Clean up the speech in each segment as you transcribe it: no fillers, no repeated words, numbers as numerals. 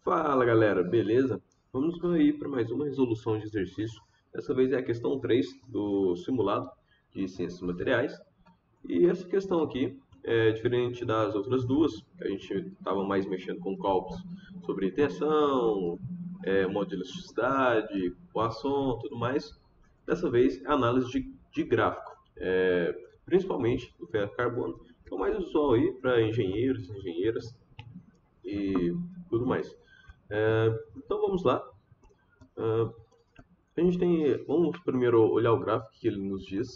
Fala galera, beleza? Vamos aí para mais uma resolução de exercício. Dessa vez é a questão 3 do simulado de ciências materiais. E essa questão aqui é diferente das outras duas, que a gente estava mais mexendo com cálculos sobre tensão, modo de elasticidade, Poisson, tudo mais. Dessa vez é análise de gráfico, principalmente do ferro carbono, que é o mais usual aí para engenheiros, engenheiras e tudo mais. Então vamos lá. Vamos primeiro olhar o gráfico que ele nos diz.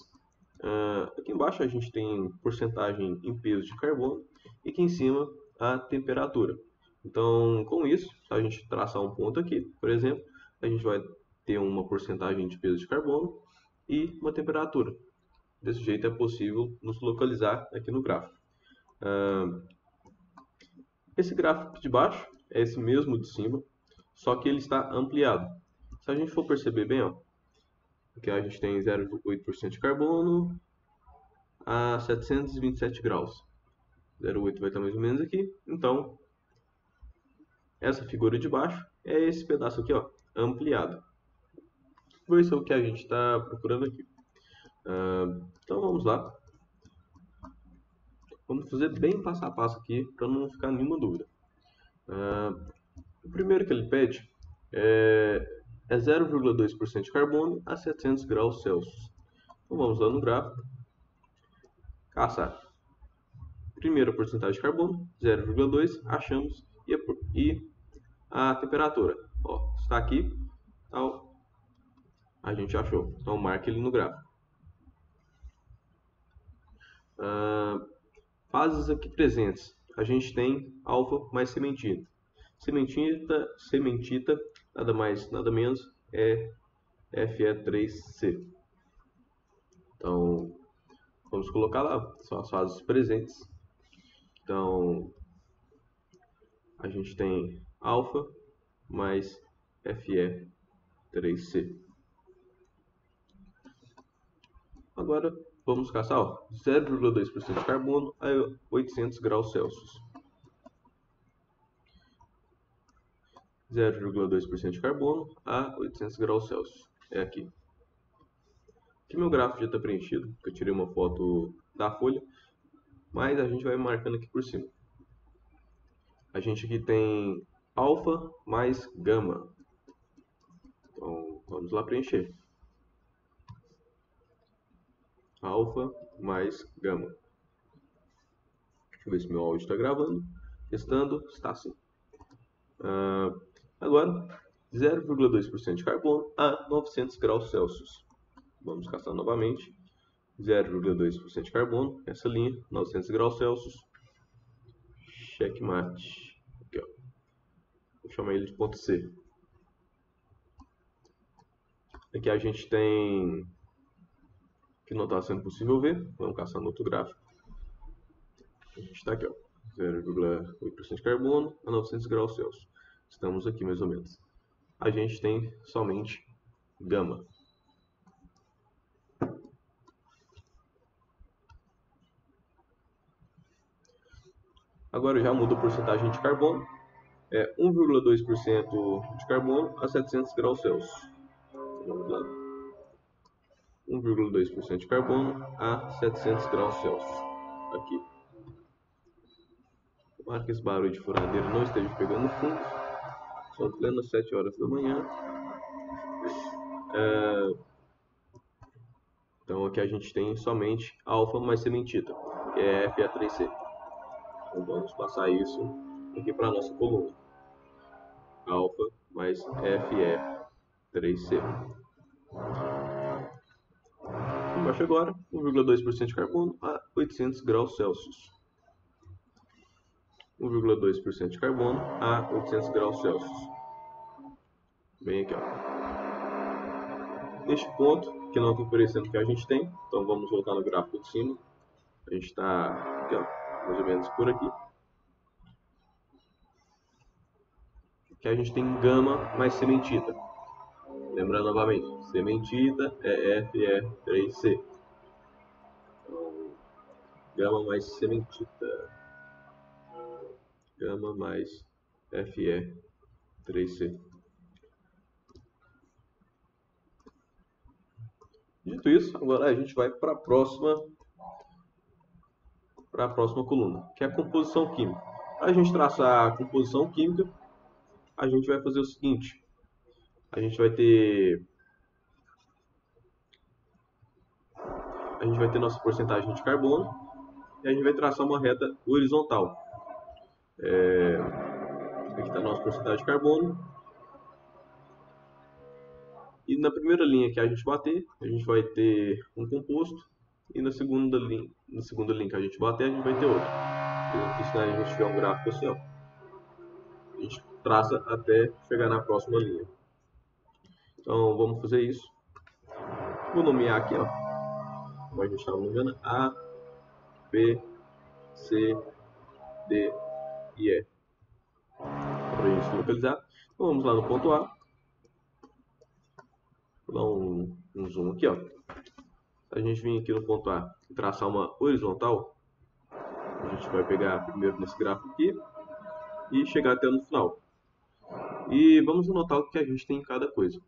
Aqui embaixo a gente tem porcentagem em peso de carbono e aqui em cima a temperatura. Então, com isso, se a gente traçar um ponto aqui, por exemplo, a gente vai ter uma porcentagem de peso de carbono e uma temperatura. Desse jeito é possível nos localizar aqui no gráfico. Esse gráfico de baixo é esse mesmo de cima, só que ele está ampliado. Se a gente for perceber bem, ó, aqui a gente tem 0,8% de carbono a 727 graus. 0,8 vai estar mais ou menos aqui. Então, essa figura de baixo é esse pedaço aqui, ó, ampliado. Vai ser o que a gente está procurando aqui. Então vamos lá. Vamos fazer bem passo a passo aqui para não ficar nenhuma dúvida. O primeiro que ele pede é 0,2% de carbono a 700 graus Celsius. Então vamos lá no gráfico. Caçar. Primeira porcentagem de carbono, 0,2, achamos, e a temperatura. Ó, está aqui, tal, a gente achou. Então marque ele no gráfico. Fases aqui presentes. A gente tem alfa mais sementita. Sementita, nada mais, nada menos, é Fe3C. Então, vamos colocar lá, são as fases presentes. Então, a gente tem alfa mais Fe3C. Agora, vamos caçar 0,2% de carbono a 800 graus Celsius. 0,2% de carbono a 800 graus Celsius. É aqui. Aqui meu gráfico já está preenchido, porque eu tirei uma foto da folha, mas a gente vai marcando aqui por cima. A gente aqui tem alfa mais gama. Então, vamos lá preencher. Alfa mais gama. Deixa eu ver se meu áudio está gravando. Testando, está sim. Agora, 0,2% de carbono a 900 graus Celsius. Vamos caçar novamente. 0,2% de carbono, essa linha, 900 graus Celsius. Checkmate. Aqui, ó. Vou chamar ele de ponto C. Aqui a gente tem que não está sendo possível ver. Vamos caçar no outro gráfico. A gente está aqui, ó, 0,8% de carbono a 900 graus Celsius. Estamos aqui mais ou menos. A gente tem somente gama. Agora já muda a porcentagem de carbono. É 1,2% de carbono a 700 graus Celsius. Vamos lá. 1,2% de carbono a 700 graus Celsius. Aqui. Tomara que esse barulho de furadeira não esteja pegando fundo. São plenas 7 horas da manhã. Então aqui a gente tem somente alfa mais sementita, que é Fa3C. Então vamos passar isso aqui para a nossa coluna. Alfa mais Fe3C. Embaixo agora, 1,2% de carbono a 800 graus Celsius. 1,2% de carbono a 800 graus Celsius. Bem aqui, ó. Neste ponto, que não está aparecendo o que a gente tem, então vamos voltar no gráfico de cima. A gente está mais ou menos por aqui. Que a gente tem gama mais sementita. Lembrando novamente, sementita é Fe3C. Então, gama mais sementita. Gama mais Fe3C. 3C. Dito isso, agora a gente vai para a próxima coluna, que é a composição química. Para a gente traçar a composição química, a gente vai fazer o seguinte: a gente vai ter nossa porcentagem de carbono e a gente vai traçar uma reta horizontal. Aqui está a nossa porcentagem de carbono. E na primeira linha que a gente bater, a gente vai ter um composto. E na segunda linha que a gente bater, a gente vai ter outro. Aqui, se a gente tiver um gráfico assim, ó, a gente traça até chegar na próxima linha. Então vamos fazer isso. Vou nomear aqui, ó, como a gente estava nomeando, A, B, C, D e E. Para a gente localizar. Então vamos lá no ponto A. Vou dar um zoom aqui, ó. Se a gente vir aqui no ponto A e traçar uma horizontal, a gente vai pegar primeiro nesse gráfico aqui e chegar até no final. E vamos anotar o que a gente tem em cada coisa.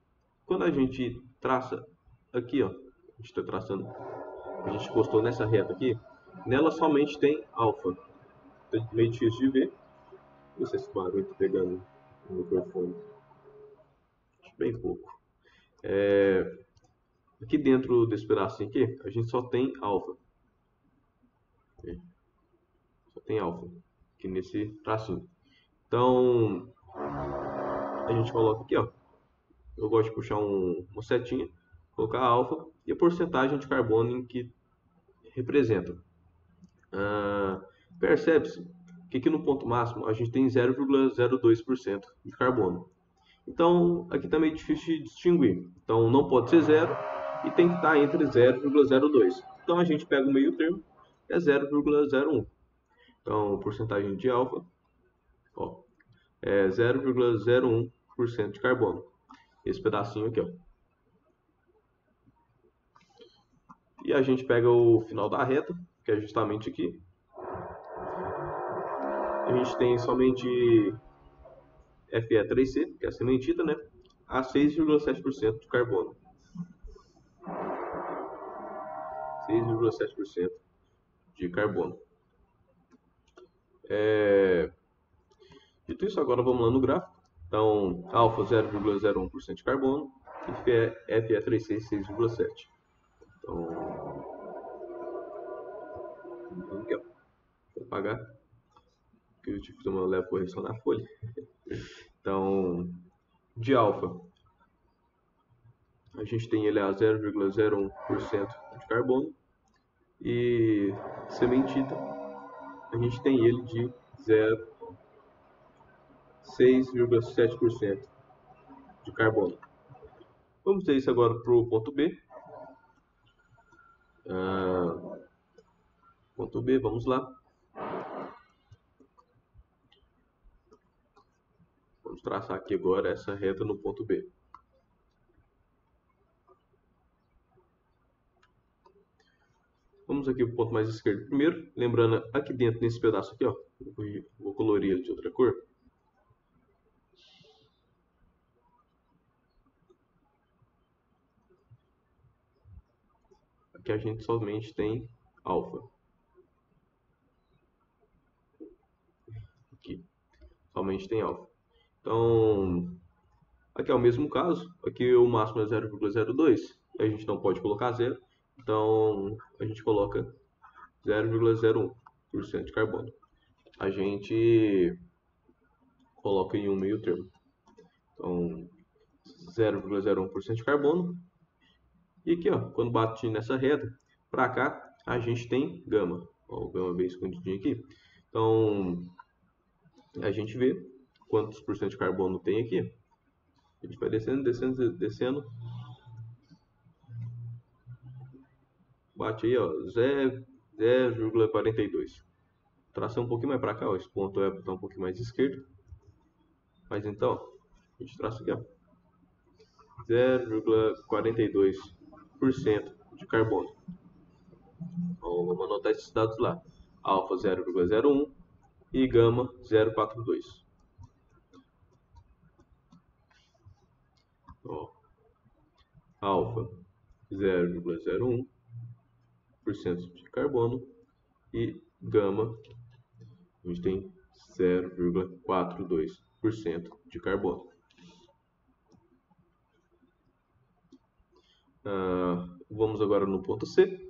Quando a gente traça aqui, ó, a gente está traçando, a gente encostou nessa reta aqui, nela somente tem alfa. Então, meio difícil de ver. Não sei se esse barulho está pegando no microfone. Acho bem pouco. Aqui dentro desse pedacinho aqui, a gente só tem alfa. Só tem alfa aqui nesse tracinho. Então, a gente coloca aqui, ó. Eu gosto de puxar uma setinha, colocar alfa e a porcentagem de carbono em que representa. Percebe-se que aqui no ponto máximo a gente tem 0,02% de carbono. Então, aqui está meio difícil de distinguir. Então, não pode ser 0 e tem que estar entre 0,02. Então, a gente pega o meio termo, que é 0,01. Então, porcentagem de alfa, ó, é 0,01% de carbono. Esse pedacinho aqui, ó. E a gente pega o final da reta, que é justamente aqui. A gente tem somente Fe3C, que é a cementita, né? A 6,7% de carbono. 6,7% de carbono. Dito isso, agora vamos lá no gráfico. Então, alfa 0,01% de carbono e Fe3C 6,7%. Então, aqui, ó. Vou apagar, porque eu tive que fazer uma leve correção na folha. Então, de alfa, a gente tem ele a 0,01% de carbono. E cementita, a gente tem ele de 6,7% de carbono. Vamos ter isso agora para o ponto B. Ponto B, vamos lá. Vamos traçar aqui agora essa reta no ponto B. Vamos aqui para o ponto mais esquerdo primeiro. Lembrando, aqui dentro, nesse pedaço aqui, ó, vou colorir ele de outra cor. Aqui a gente somente tem alfa. Aqui, somente tem alfa. Então, aqui é o mesmo caso. Aqui o máximo é 0,02. A gente não pode colocar 0. Então, a gente coloca 0,01% de carbono. A gente coloca em um meio termo. Então, 0,01% de carbono. E aqui, ó, quando bate nessa reta, para cá, a gente tem gama. Ó, o gama bem escondidinho aqui. Então, a gente vê quantos por cento de carbono tem aqui. A gente vai descendo, descendo, descendo. Bate aí, ó, 0,42. Traçar um pouquinho mais para cá, ó, esse ponto é um pouquinho mais esquerdo. Mas então, a gente traça aqui, ó, 0,42% de carbono. Então, vamos anotar esses dados lá. Alfa 0,01 e gama 0,42. Ó, alfa 0,01% de carbono e gama a gente tem 0,42% de carbono. Vamos agora no ponto C.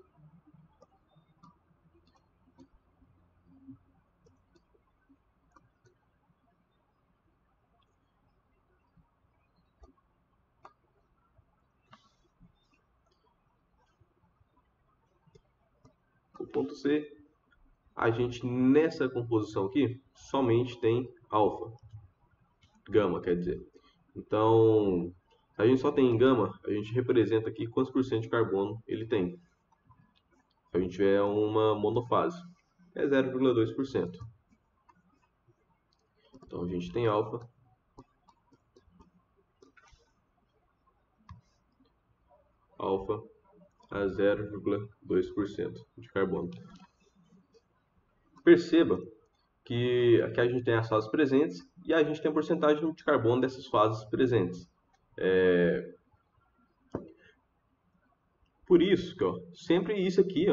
O ponto C, a gente nessa composição aqui somente tem alfa, gama, quer dizer. Então, se a gente só tem gama, a gente representa aqui quantos por cento de carbono ele tem. Se a gente tiver uma monofase, é 0,2%. Então a gente tem alfa a 0,2% de carbono. Perceba que aqui a gente tem as fases presentes e a gente tem a porcentagem de carbono dessas fases presentes. Por isso que sempre isso aqui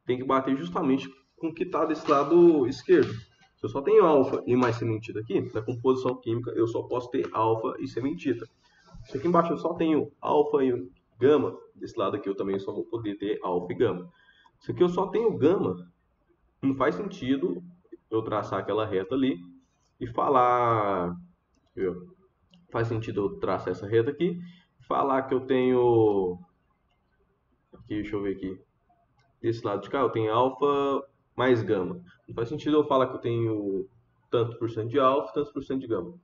tem que bater justamente com o que está desse lado esquerdo. Se eu só tenho alfa e mais sementita aqui, na composição química eu só posso ter alfa e sementita. Se aqui embaixo eu só tenho alfa e gama, desse lado aqui eu também só vou poder ter alfa e gama. Se aqui eu só tenho gama, não faz sentido eu traçar aquela reta ali e falar... Faz sentido eu traçar essa reta aqui e falar que eu tenho... Aqui, deixa eu ver aqui. Desse lado de cá eu tenho alfa mais gama. Não faz sentido eu falar que eu tenho tanto por cento de alfa, tanto por cento de gama.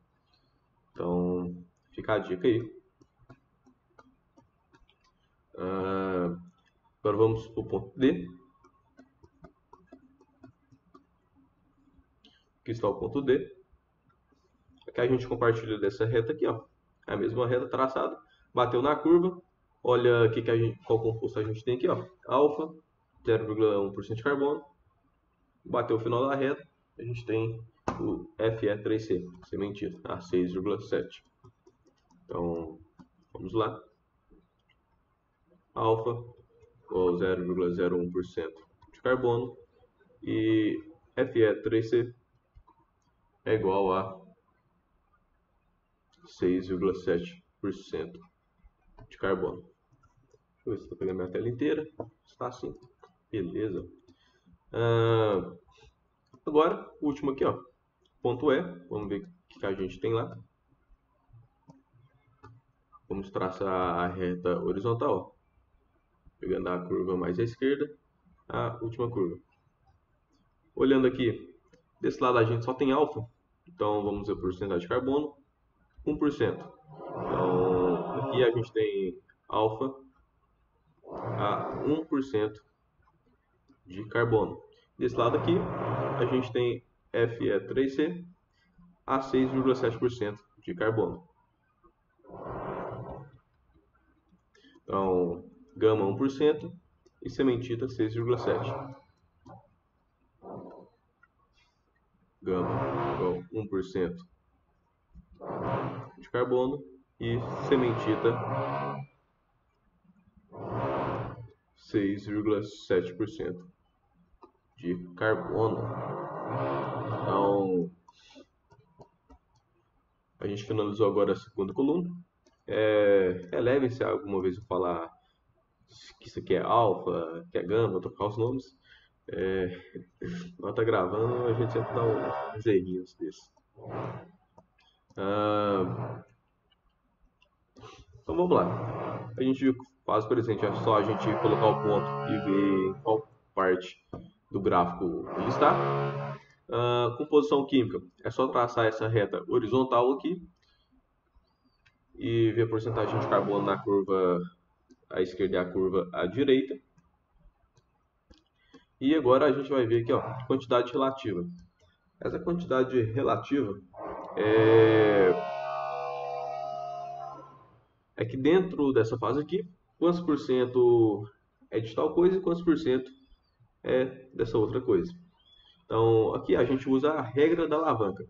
Então, fica a dica aí. Agora vamos para o ponto D. Aqui está o ponto D. Aqui a gente compartilha dessa reta aqui, ó. É a mesma reta traçada. Bateu na curva. Olha aqui qual composto a gente tem aqui, ó. Alfa, 0,1% de carbono. Bateu o final da reta. A gente tem o Fe3C, sementita, a 6,7. Então, vamos lá. Alfa, ou 0,01% de carbono. E Fe3C é igual a 6,7% de carbono. Deixa eu ver se estou pegando minha tela inteira. Está assim. Beleza. Agora, o último aqui, ó. Ponto E. Vamos ver o que a gente tem lá. Vamos traçar a reta horizontal. Pegando a curva mais à esquerda, a última curva. Olhando aqui, desse lado a gente só tem alfa. Então, vamos ver a porcentagem de carbono. 1%. Então, aqui a gente tem alfa a 1% de carbono. Desse lado aqui, a gente tem Fe3C a 6,7% de carbono. Então, gama 1% e sementita 6,7%. Gama igual 1% de carbono e sementita 6,7% de carbono. Então, a gente finalizou agora a segunda coluna. Relevem se alguma vez eu falar que isso aqui é alfa, que é gama, trocar os nomes. Nós tá gravando, a gente sempre dá uns errinhos desses. Então vamos lá. A gente faz, por exemplo, é só a gente colocar o ponto e ver em qual parte do gráfico ele está. Composição química, é só traçar essa reta horizontal aqui e ver a porcentagem de carbono na curva à esquerda e a curva à direita. E agora a gente vai ver aqui, ó, quantidade relativa. Essa quantidade relativa é que dentro dessa fase aqui, quantos por cento é de tal coisa e quantos por cento é dessa outra coisa. Então, aqui a gente usa a regra da alavanca.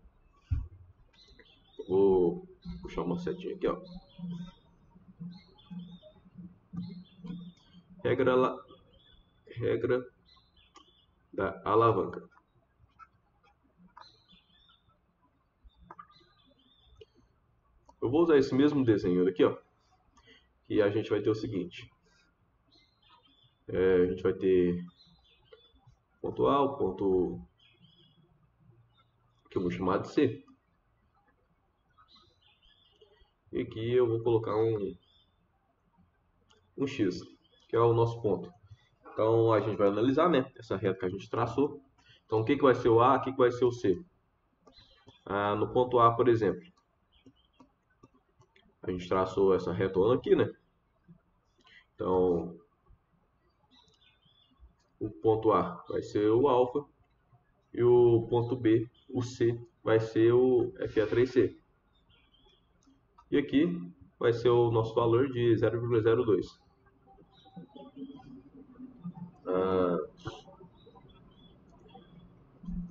Vou puxar uma setinha aqui, ó. regra da alavanca. Eu vou usar esse mesmo desenho aqui, ó, e a gente vai ter o seguinte. A gente vai ter ponto A, o ponto que eu vou chamar de C. E aqui eu vou colocar um X, que é o nosso ponto. Então a gente vai analisar, né, essa reta que a gente traçou. Então o que vai ser o A, o que vai ser o C? No ponto A, por exemplo, a gente traçou essa retona aqui, né? Então o ponto A vai ser o alfa e o ponto B, o C, vai ser o FA3C. E aqui vai ser o nosso valor de 0,02.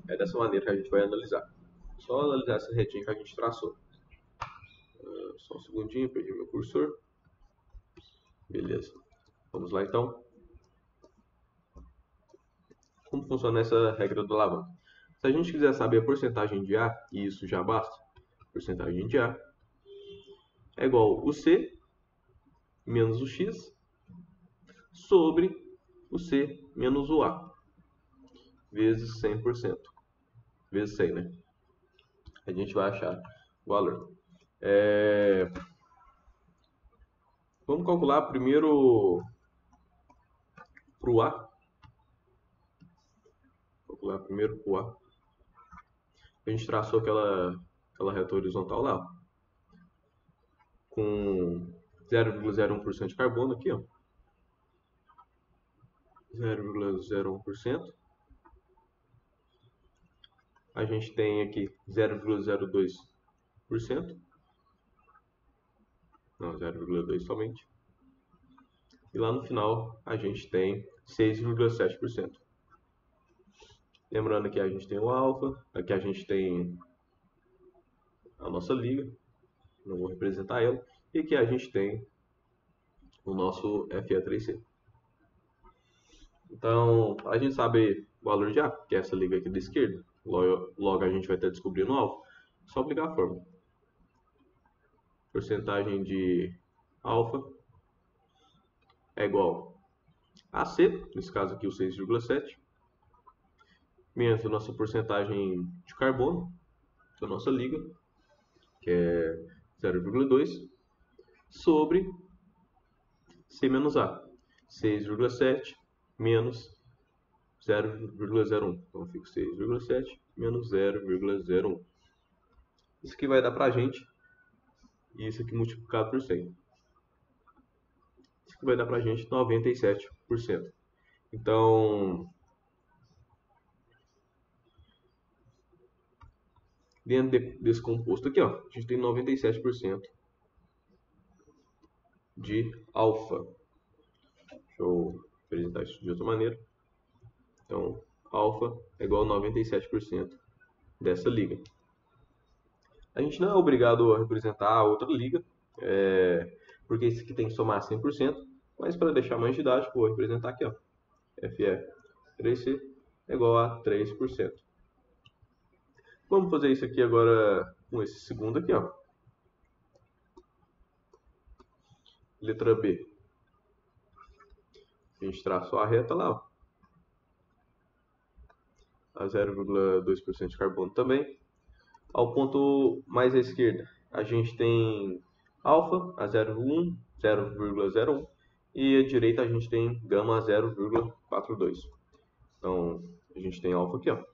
É dessa maneira que a gente vai analisar. Só analisar essa retinha que a gente traçou. Só um segundinho, perdi meu cursor. Beleza. Vamos lá então. Como funciona essa regra do alavanca? Se a gente quiser saber a porcentagem de A, e isso já basta, porcentagem de A é igual o C menos o X sobre o C menos o A vezes 100%. Vezes 100, né? A gente vai achar o valor. Vamos calcular primeiro para o A. Calcular primeiro para o A. A gente traçou aquela reta horizontal lá, ó, com 0,01% de carbono aqui, ó. 0,01%. A gente tem aqui 0,02%. Não, 0,2 somente. E lá no final a gente tem 6,7%. Lembrando que a gente tem o alfa, aqui a gente tem a nossa liga, não vou representar ela, e aqui a gente tem o nosso FA3C. Então, a gente sabe o valor de A, que é essa liga aqui da esquerda. Logo a gente vai estar descobrindo o alfa. Só aplicar a fórmula. Porcentagem de alfa é igual a C, nesse caso aqui o 6,7, menos a nossa porcentagem de carbono, da nossa liga, que é 0,2, sobre C menos A, 6,7 menos 0,01. Então fica 6,7 menos 0,01. Isso aqui vai dar pra gente, e isso aqui multiplicado por 100. Isso aqui vai dar pra gente 97%. Então, dentro desse composto aqui, ó, a gente tem 97% de alfa. Deixa eu apresentar isso de outra maneira. Então, alfa é igual a 97% dessa liga. A gente não é obrigado a representar a outra liga, porque esse aqui tem que somar 100%, mas para deixar mais didático, vou representar aqui, ó, FE3C é igual a 3%. Vamos fazer isso aqui agora com esse segundo aqui, ó. Letra B. A gente traçou a reta lá, ó, a 0,2% de carbono também. Ao ponto mais à esquerda, a gente tem alfa a 0,1, e à direita a gente tem gama a 0,42. Então, a gente tem alfa aqui, ó,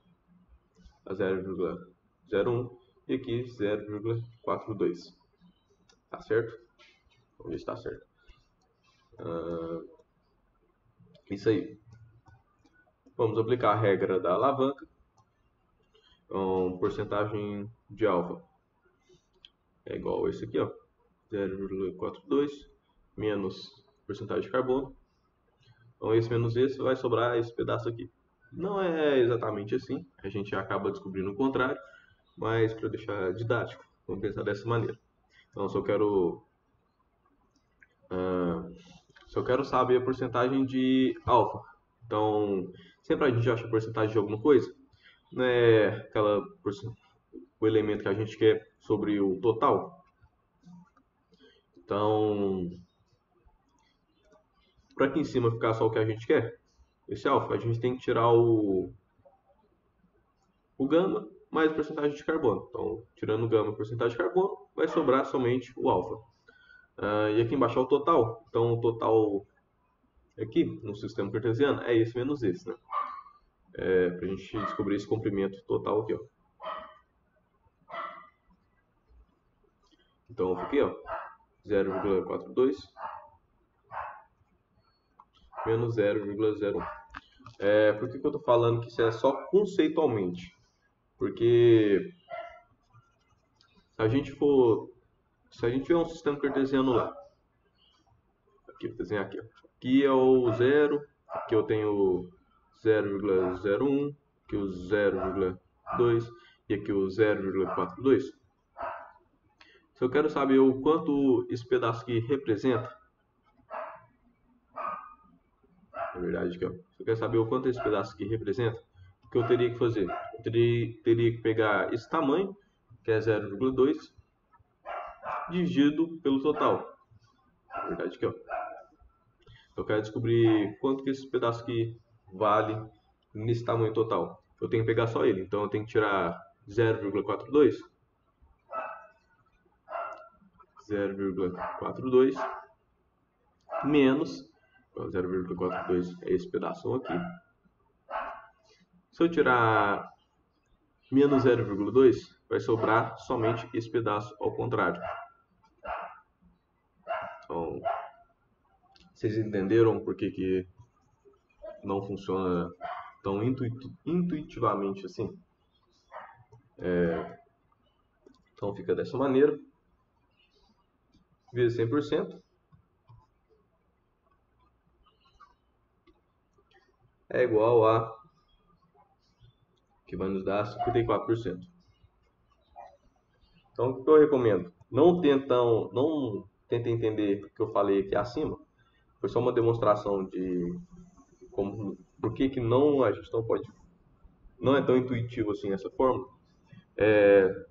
a 0,01 e aqui 0,42. Tá certo? Vamos ver se tá certo. Isso aí. Vamos aplicar a regra da alavanca. Então, porcentagem de alfa é igual a esse aqui, ó, 0,42 menos porcentagem de carbono. Então, esse menos esse vai sobrar esse pedaço aqui. Não é exatamente assim, a gente acaba descobrindo o contrário, mas para deixar didático, vamos pensar dessa maneira. Então, se eu quero Se eu quero saber a porcentagem de alfa, então sempre a gente acha a porcentagem de alguma coisa, não é o elemento que a gente quer sobre o total. Então, para aqui em cima ficar só o que a gente quer, esse alfa, a gente tem que tirar o gama mais a porcentagem de carbono. Então, tirando o gama e a porcentagem de carbono, vai sobrar somente o alfa. E aqui embaixo é o total. Então, o total aqui no sistema cartesiano é esse menos esse, né? Para a gente descobrir esse comprimento total aqui, ó. Então, fica aqui, ó, 0,42 menos 0,01. Por que eu estou falando que isso é só conceitualmente? Porque se a gente tiver um sistema cartesiano lá, aqui, vou desenhar aqui, ó. Aqui é o 0, aqui eu tenho 0,01, aqui o 0,2 e aqui o 0,42. Se eu quero saber o quanto esse pedaço aqui representa, na verdade aqui, ó, se eu quero saber o quanto esse pedaço aqui representa, o que eu teria que fazer? Eu teria que pegar esse tamanho, que é 0,2, dividido pelo total. Na verdade aqui, ó. Eu quero descobrir quanto que esse pedaço aqui vale nesse tamanho total. Eu tenho que pegar só ele, então eu tenho que tirar 0,42 menos 0,42 é esse pedaço aqui. Se eu tirar menos 0,2, vai sobrar somente esse pedaço ao contrário. Então, vocês entenderam por que não funciona tão intuitivamente assim? Então fica dessa maneira. Vezes 100% é igual a, que vai nos dar 54%. Então, o que eu recomendo? Não tentem entender o que eu falei aqui acima. Foi só uma demonstração de por que não, a gente não é tão intuitivo assim essa fórmula.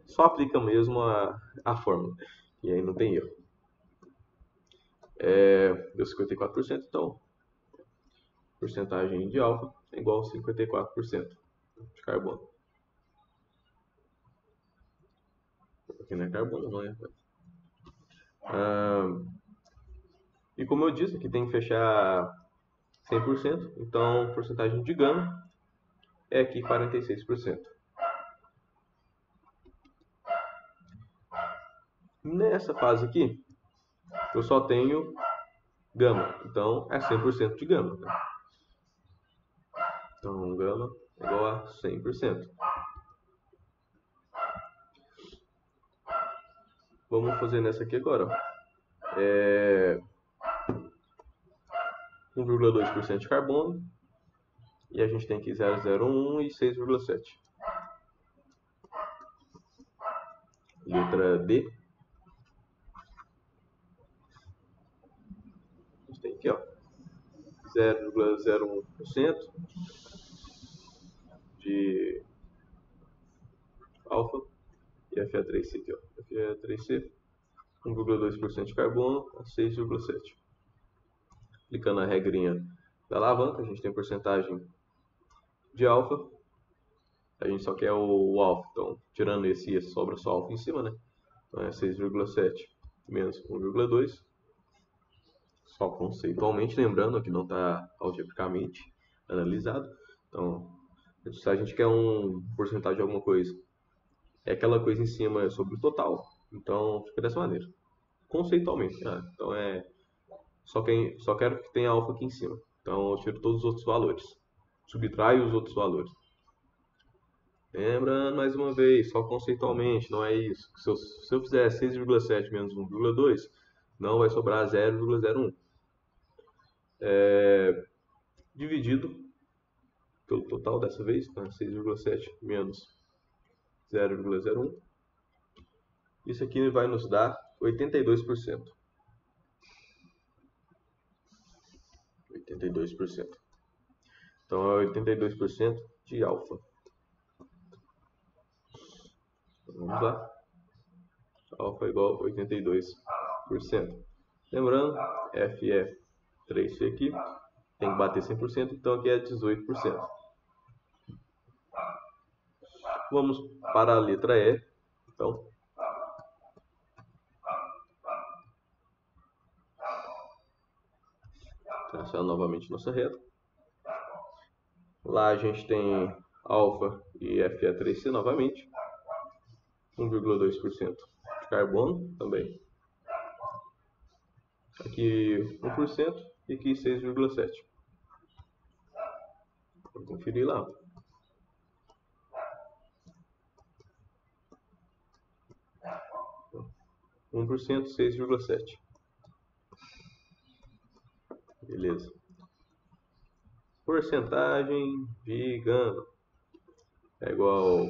Só aplica mesmo a fórmula, e aí não tem erro. Deu 54%, então porcentagem de alfa é igual a 54% de carbono. Aqui não é carbono, não é? E como eu disse, aqui tem que fechar 100%, então porcentagem de gama é aqui 46%. Nessa fase aqui, eu só tenho gama, então é 100% de gama. Né? Então, gama é igual a 100%. Vamos fazer nessa aqui agora. 1,2% de carbono. E a gente tem aqui 0,01 e 6,7. Letra D. A gente tem aqui, ó, 0,01% de alfa e Fe3C aqui, ó. Fe3C, 1,2% de carbono a 6,7. Clicando na regrinha da alavanca, a gente tem porcentagem de alfa. A gente só quer o alfa, então tirando esse sobra só alfa em cima, né? Então é 6,7 menos 1,2. Só conceitualmente, lembrando que não está algebricamente analisado. Então, se a gente quer um porcentagem de alguma coisa, é aquela coisa em cima sobre o total. Então, fica dessa maneira. Conceitualmente, né? Então só quero que tenha alfa aqui em cima. Então, eu tiro todos os outros valores. Subtraio os outros valores. Lembrando mais uma vez, só conceitualmente, não é isso. Se eu fizer 6,7 menos 1,2, não vai sobrar 0,01. Dividido pelo total dessa vez, tá? 6,7 menos 0,01. Isso aqui vai nos dar 82%. 82%. Então é 82% de alfa. Vamos lá. Alfa é igual a 82%. Lembrando, FE3 aqui tem que bater 100%, então aqui é 18%. Vamos para a letra E. Então, traçar novamente nossa reta. Lá a gente tem alfa e FE3C novamente. 1,2% de carbono também. Aqui 1% e aqui 6,7%. Vou conferir lá. Um 1%, 6,7%. Beleza. Porcentagem de gama é igual a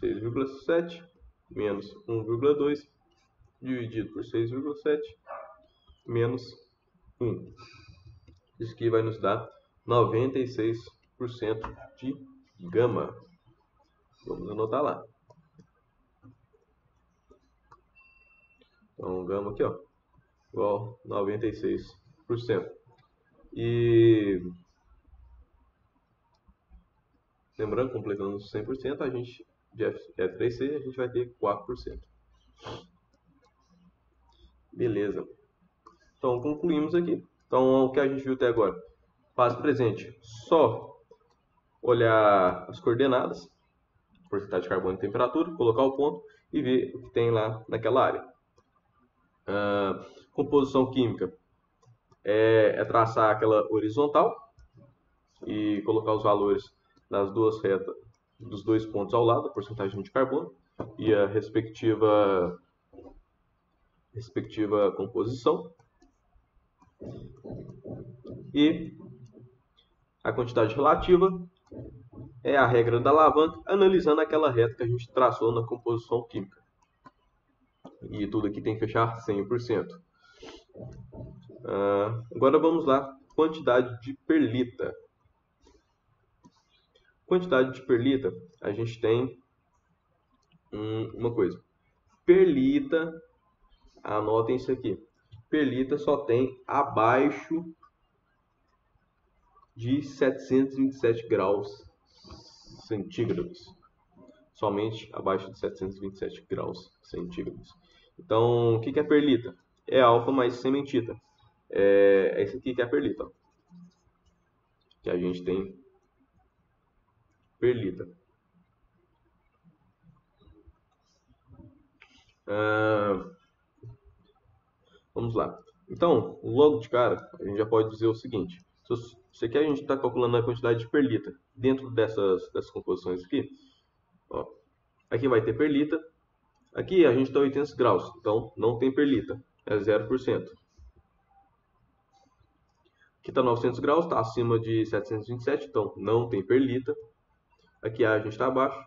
6,7 menos 1,2 dividido por 6,7 menos 1. Isso aqui vai nos dar 96% de gama. Vamos anotar lá. Então, gama aqui, ó, igual a 96%. E lembrando, completando 100%, a gente de F3C a gente vai ter 4%. Beleza. Então, concluímos aqui. Então, o que a gente viu até agora? Fase presente, só olhar as coordenadas, porcentagem de carbono e temperatura, colocar o ponto e ver o que tem lá naquela área. Composição química é traçar aquela horizontal e colocar os valores das duas retas, dos dois pontos ao lado, a porcentagem de carbono e a respectiva composição. E a quantidade relativa é a regra da alavanca, analisando aquela reta que a gente traçou na composição química. E tudo aqui tem que fechar 100%. Agora vamos lá, quantidade de perlita. Quantidade de perlita, a gente tem uma coisa. Perlita, anotem isso aqui. Perlita só tem abaixo de 727 graus centígrados. Somente abaixo de 727 graus centígrados. Então, o que é perlita? É alfa mais cementita. É esse aqui que é a perlita. Que a gente tem perlita. Vamos lá. Então, logo de cara, a gente já pode dizer o seguinte. Se aqui a gente está calculando a quantidade de perlita dentro dessas composições aqui, ó, aqui vai ter perlita. Aqui a gente está a 800 graus, então não tem perlita, é 0%. Aqui está 900 graus, está acima de 727, então não tem perlita. Aqui a gente está abaixo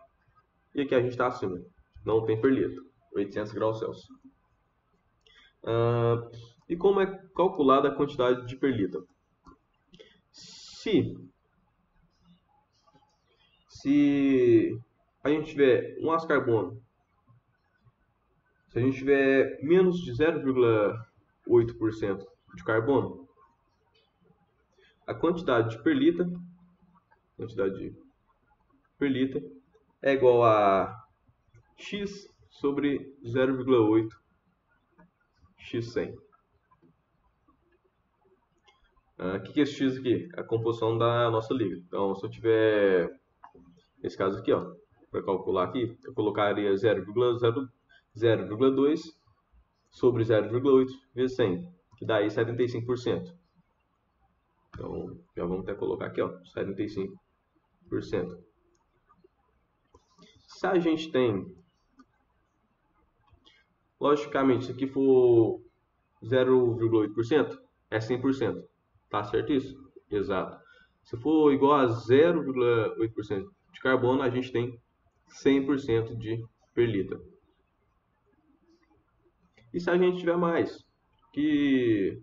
e aqui a gente está acima, não tem perlita, 800 graus Celsius. E como é calculada a quantidade de perlita? Se a gente tiver um aço carbono, se a gente tiver menos de 0,8% de carbono, a quantidade de perlita é igual a x sobre 0,8 x100. O que é esse x aqui? A composição da nossa liga. Então, se eu tiver, nesse caso aqui, ó, para calcular aqui, eu colocaria 0,2 sobre 0,8 vezes 100, que dá aí 75%. Então, já vamos até colocar aqui, ó, 75%. Se a gente tem, logicamente, se aqui for 0,8%, é 100%. Tá certo isso? Exato. Se for igual a 0,8% de carbono, a gente tem 100% de perlita. E se a gente tiver mais, que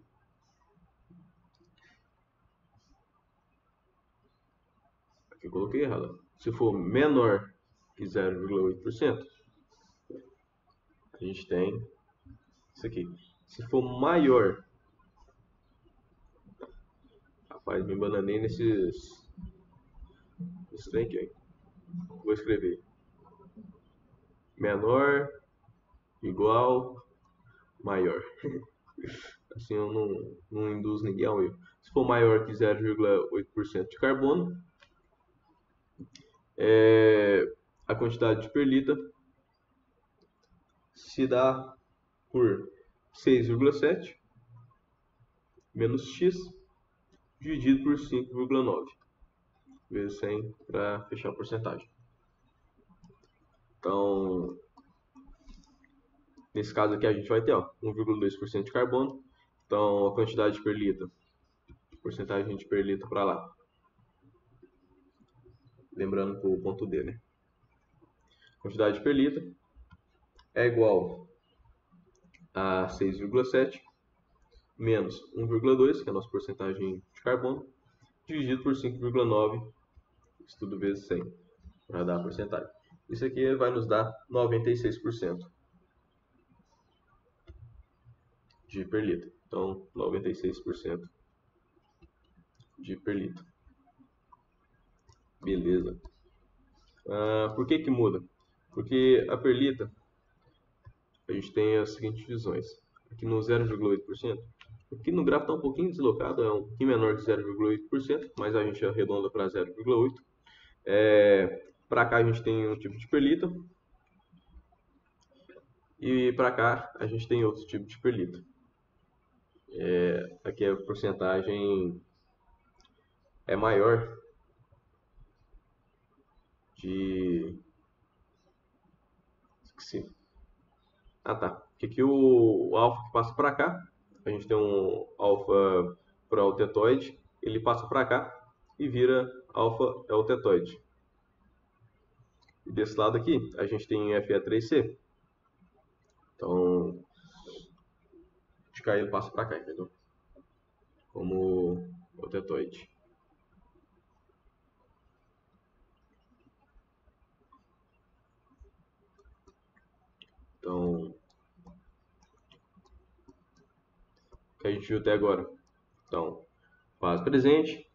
coloquei errado. Se for menor que 0,8%, a gente tem isso aqui. Se for maior, rapaz, me bananei nesses trem aqui, hein? Vou escrever menor, igual, maior. Assim eu não induzo ninguém ao erro. Se for maior que 0,8% de carbono, a quantidade de perlita se dá por 6,7 menos x dividido por 5,9 vezes 100 para fechar a porcentagem. Então, nesse caso aqui a gente vai ter 1,2% de carbono. Então, a quantidade de perlita, porcentagem de perlita para lá. Lembrando que o ponto D, né? Quantidade de perlita é igual a 6,7 menos 1,2, que é a nossa porcentagem de carbono, dividido por 5,9, isso tudo vezes 100, para dar a porcentagem. Isso aqui vai nos dar 96% de perlita. Então, 96% de perlita. Beleza. Por que muda? Porque a perlita, a gente tem as seguintes divisões. Aqui no 0,8%, aqui no gráfico está um pouquinho deslocado, é um pouquinho menor de 0,8%, mas a gente arredonda para 0,8%. Para cá a gente tem um tipo de perlita, e para cá a gente tem outro tipo de perlita. Aqui a porcentagem é maior de... Esqueci. Tá. Porque aqui o alfa que passa para cá, a gente tem um alfa para o tetoide, ele passa para cá e vira alfa eutetoide. E desse lado aqui, a gente tem Fe3C. Então, de cá ele passa para cá, entendeu? Como eutetoide. Então, o que a gente viu até agora? Então, faz presente,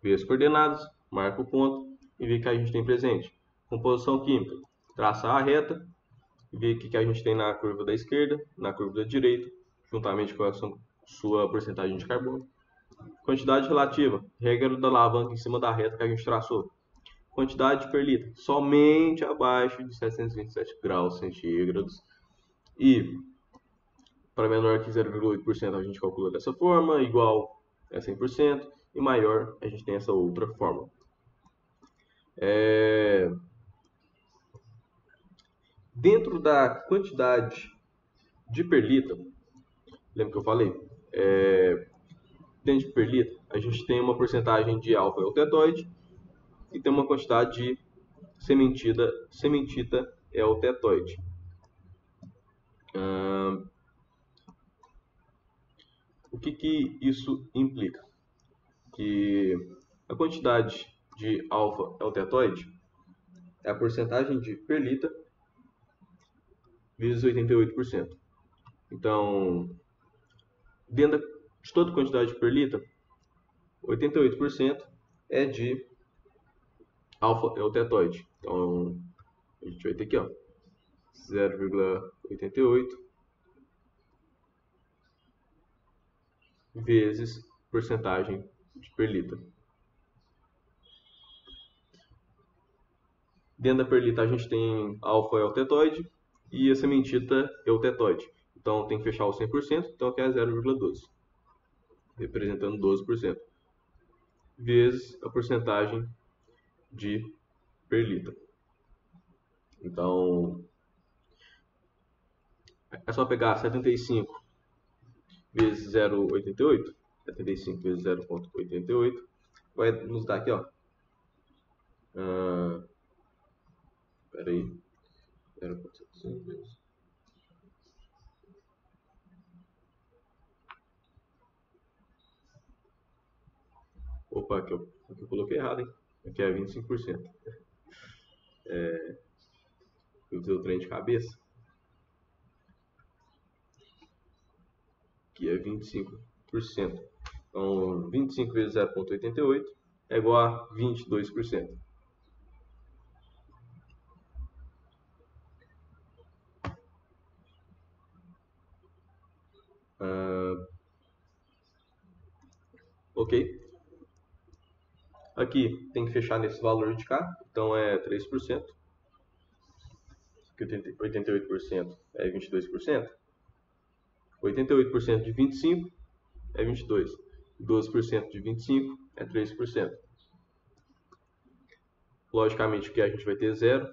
vê as coordenadas, marca o ponto e vê que a gente tem presente. Composição química, traça a reta e vê o que a gente tem na curva da esquerda, na curva da direita, juntamente com a sua porcentagem de carbono. Quantidade relativa, regra da alavanca em cima da reta que a gente traçou. Quantidade de perlita, somente abaixo de 727 graus centígrados. E para menor que 0,8% a gente calcula dessa forma, igual a 100%, e maior a gente tem essa outra forma. Dentro da quantidade de perlita, lembra que eu falei? Dentro de perlita, a gente tem uma porcentagem de alfa eutetoide e tem uma quantidade de sementita eutetoide. O que isso implica? Que a quantidade de alfa eutetoide é a porcentagem de perlita vezes 88%. Então, dentro de toda a quantidade de perlita, 88% é de alfa eutetoide. Então, a gente vai ter aqui 0,88 vezes porcentagem de perlita. Dentro da perlita a gente tem alfa eutetoide e a sementita eutetoide. Então tem que fechar o 100%, então aqui é 0,12, representando 12%, vezes a porcentagem de perlita. Então é só pegar 75 vezes 0,88, 75 vezes 0,88, vai nos dar aqui, espera aí, 0,75 vezes... Opa, aqui eu coloquei errado, hein? Aqui é 25%. Eu usei o trem de cabeça. Aqui é 25%. Então, 25 vezes 0,88 é igual a 22%. Ok? Aqui tem que fechar nesse valor de cá, então é 3%. Que 88% é 22%. 88% de 25 é 22. 12% de 25 é 3%. Logicamente que a gente vai ter zero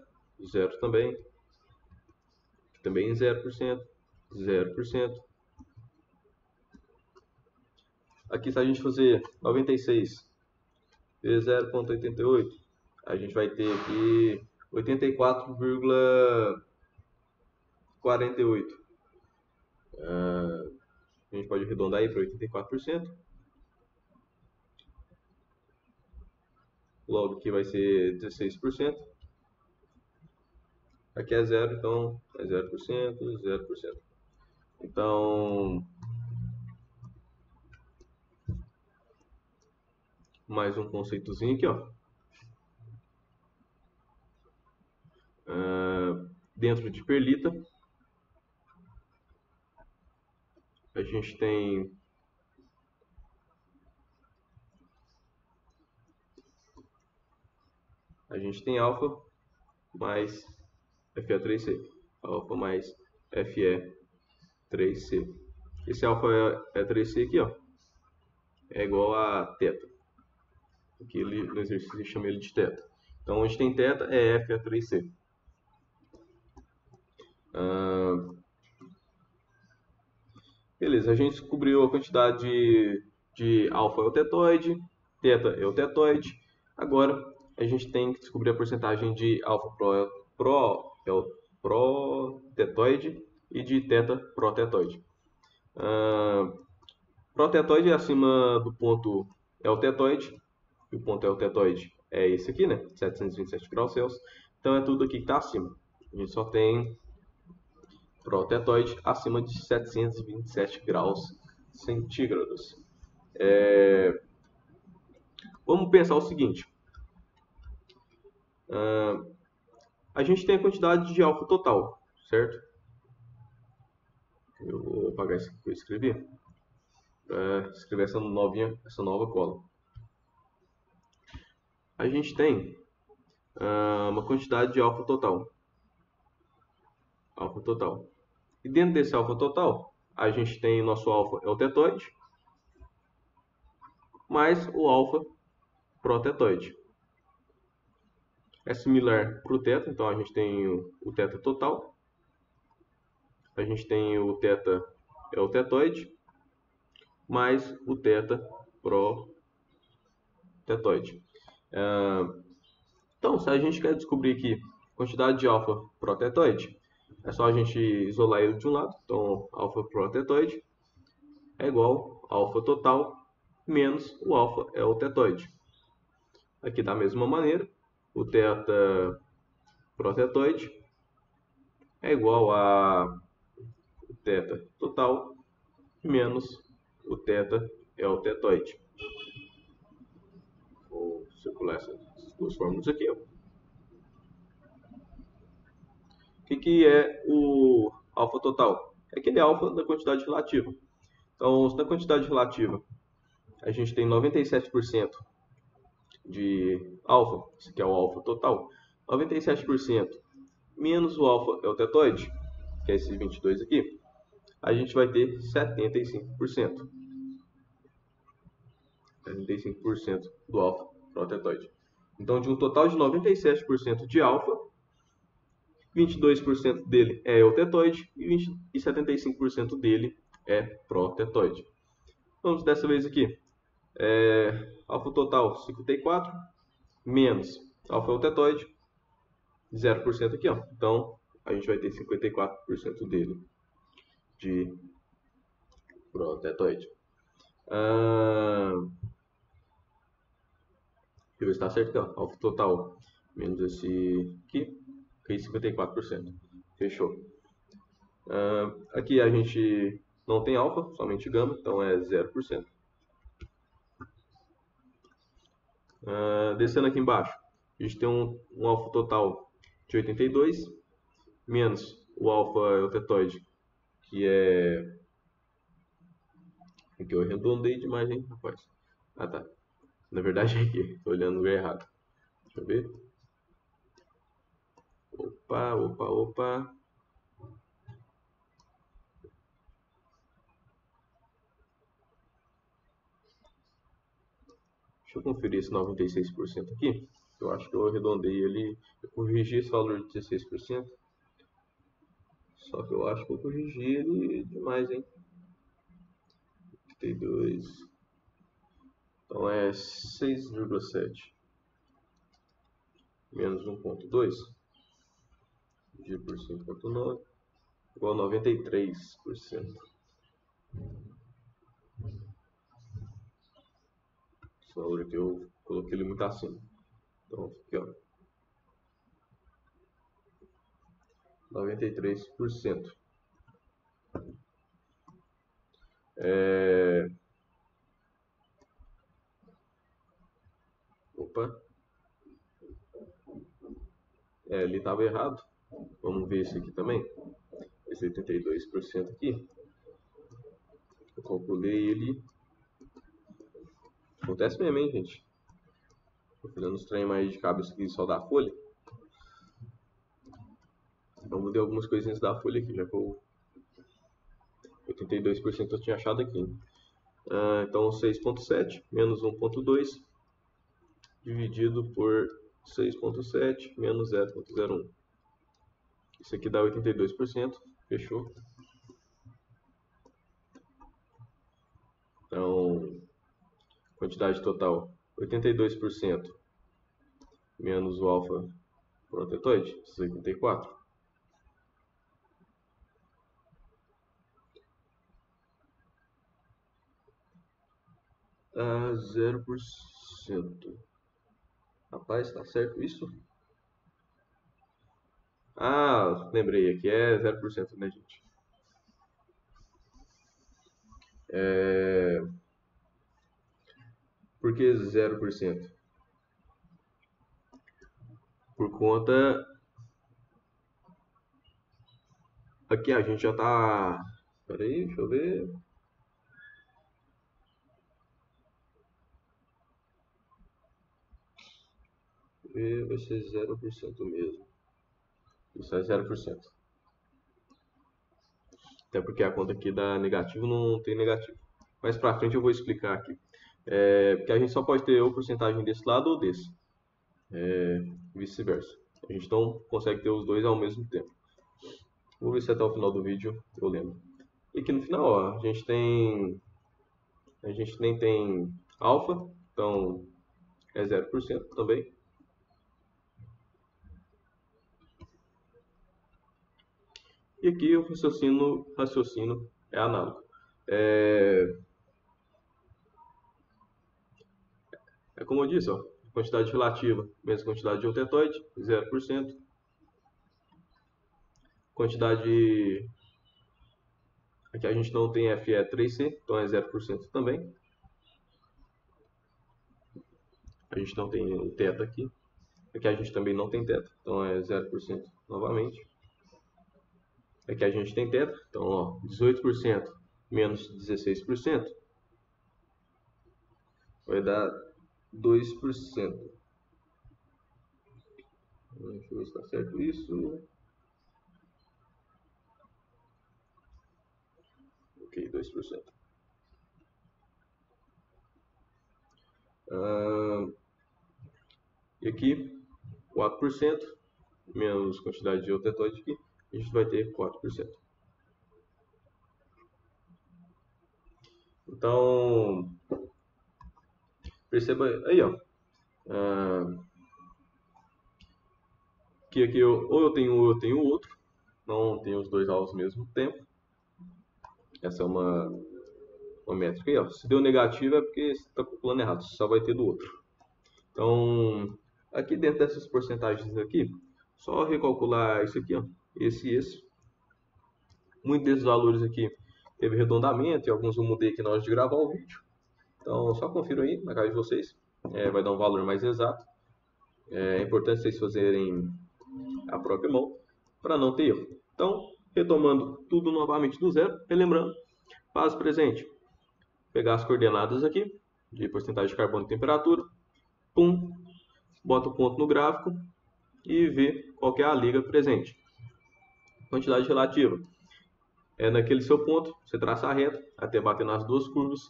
também. Aqui também 0%, 0%. Aqui se a gente fazer 96 vezes 0,88, a gente vai ter aqui 84,48. A gente pode arredondar aí para 84%. Logo aqui vai ser 16%. Aqui é zero, então é 0%, 0%. Então, mais um conceitozinho aqui, ó. Dentro de perlita, a gente tem alfa mais Fe3C. Alfa mais Fe3C. Esse alfa é 3C aqui, ó, é igual a θ. Aqui no exercício ele chama ele de θ. Então, onde tem θ é Fe3C. Beleza, a gente descobriu a quantidade de alfa é o tetoide, θ é o tetoide. Agora a gente tem que descobrir a porcentagem de alfa pró-tetoide e de θ pró-tetoide. Pró-tetoide é acima do ponto é o tetoide, e o ponto é o tetoide é esse aqui, né? 727 graus Celsius. Então é tudo aqui que está acima. A gente só tem pró-tetoide acima de 727 graus centígrados. Vamos pensar o seguinte. A gente tem a quantidade de alfa total, certo? Eu vou apagar isso que eu escrevi para escrever essa nova cola. A gente tem uma quantidade de alfa total. Alfa total. E dentro desse alfa total, a gente tem o nosso alfa é o tetoide, mais o alfa pró-tetoide. É similar para o θ, então a gente tem o θ total, a gente tem o θ é o tetoide, mais o θ pró-tetoide. Então, se a gente quer descobrir aqui a quantidade de alfa pró-tetoide, é só a gente isolar ele de um lado. Então, alfa pró-tetoide é igual a alfa total menos o alfa é o tetoide. Aqui da mesma maneira, o θ pró-tetoide é igual a o θ total menos o θ é o tetoide. Vou circular essas duas fórmulas aqui. Ó. O que é o alfa total? É aquele alfa da quantidade relativa. Então, se na quantidade relativa a gente tem 97% de alfa, esse aqui é o alfa total, 97% menos o alfa é o tetoide, que é esse 22 aqui, a gente vai ter 75%. 75% do alfa para o tetoide. Então, de um total de 97% de alfa, 22% dele é eutetoide e 75% dele é protetoide. Vamos dessa vez aqui. Alfa total 54 menos alfa eutetoide, 0% aqui. Ó. Então, a gente vai ter 54% dele de protetoide. Deixa eu ver se está certo aqui, ó. Alfa total menos esse aqui, fez 54%. Fechou. Aqui a gente não tem alfa, somente gama, então é 0%. Descendo aqui embaixo, a gente tem um alfa total de 82, menos o alfa eutetoide, que é... Aqui eu arredondei demais, hein, rapaz? Ah, tá. Na verdade é aqui, estou olhando o lugar errado. Deixa eu ver. Opa, opa, opa. Deixa eu conferir esse 96% aqui. Eu acho que eu arredondei ele. Eu corrigi esse valor de 16%. Só que eu acho que eu corrigi ele demais, hein? 32. Então é 6,7 menos 1,2 dividido por 5,9 igual a 93%. Esse valor aqui eu coloquei ele muito acima. Então aqui, ó. 93%. Opa. Ele estava errado. Vamos ver esse aqui também. Esse 82% aqui. Eu calculei ele. Acontece mesmo, hein, gente? Tô fazendo uns trem mais de cabeça aqui só da folha. Então mudei algumas coisinhas da folha aqui, já que eu 82% eu tinha achado aqui. Então 6,7 menos 1,2 dividido por 6,7 menos 0,01. Isso aqui dá 82%. Fechou? Então, quantidade total 82% menos o alfa protetoide, 54. Dá 0%. Rapaz, tá certo isso? Ah, lembrei, aqui é 0%, né, gente? Por que 0%? Por conta... Aqui a gente já tá... Espera aí, deixa eu ver... Vai ser 0% mesmo. Isso é 0%. Até porque a conta aqui dá negativo, não tem negativo. Mais pra frente eu vou explicar aqui. Porque a gente só pode ter ou porcentagem desse lado ou desse. Vice-versa. A gente não consegue ter os dois ao mesmo tempo. Vou ver se até o final do vídeo eu lembro. E aqui no final, ó, a gente nem tem alfa, então é 0% também. E aqui o raciocínio é análogo. É como eu disse, ó, quantidade relativa menos quantidade de eutetoide, 0%. Quantidade... Aqui a gente não tem Fe 3C, então é 0% também. A gente não tem o teta aqui. Aqui a gente também não tem teta, então é 0% novamente. Aqui a gente tem teta, então ó, 18% menos 16% vai dar 2%. Deixa eu ver se está certo isso. Ok, 2%. E aqui, 4% menos quantidade de eutetoide aqui, a gente vai ter 4%. Então, perceba aí, ó. Que aqui ou eu tenho um ou eu tenho outro. Não tenho os dois ao mesmo tempo. Essa é uma métrica aí, ó. Se deu negativo é porque você está calculando errado. Você só vai ter do outro. Então, aqui dentro dessas porcentagens aqui, só recalcular isso aqui, ó, esse e esse. Muitos desses valores aqui teve arredondamento e alguns eu mudei aqui na hora de gravar o vídeo. Então, só confiram aí na casa de vocês. Vai dar um valor mais exato. É importante vocês fazerem a própria mão para não ter erro. Então, retomando tudo novamente do zero, relembrando, fase presente, pegar as coordenadas aqui, de porcentagem de carbono e temperatura, pum, bota o ponto no gráfico e vê qual que é a liga presente. Quantidade relativa. Naquele seu ponto, você traça a reta até bater nas duas curvas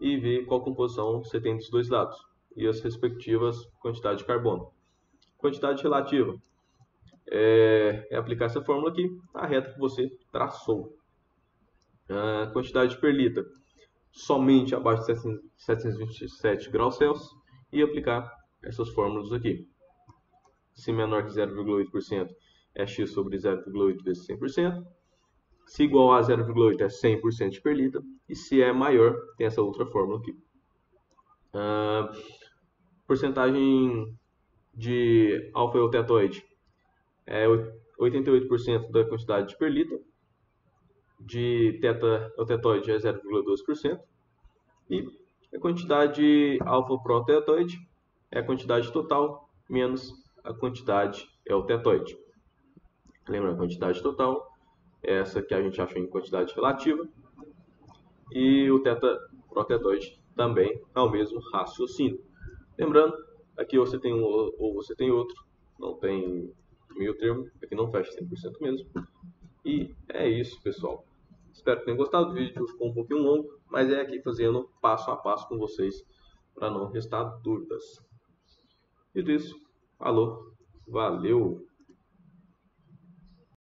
e ver qual composição você tem dos dois lados e as respectivas quantidades de carbono. Quantidade relativa é aplicar essa fórmula aqui na reta que você traçou. A quantidade de perlita somente abaixo de 727 graus Celsius e aplicar essas fórmulas aqui. Se menor que 0,8% é x sobre 0,8 vezes 100%. Se igual a 0,8 é 100% de perlita. E se é maior, tem essa outra fórmula aqui. Porcentagem de alfa-eutetoide é 88% da quantidade de perlita. De teta-eutetoide é 0,12%. E a quantidade alfa-protetoide é a quantidade total menos a quantidade eutetoide. Lembra, a quantidade total é essa que a gente achou em quantidade relativa. E o teta-protetoide também é o mesmo raciocínio. Lembrando, aqui você tem um ou você tem outro, não tem meio termo, aqui não fecha 100% mesmo. E é isso, pessoal. Espero que tenham gostado do vídeo, ficou um pouquinho longo, mas é aqui fazendo passo a passo com vocês para não restar dúvidas. Dito isso, falou, valeu!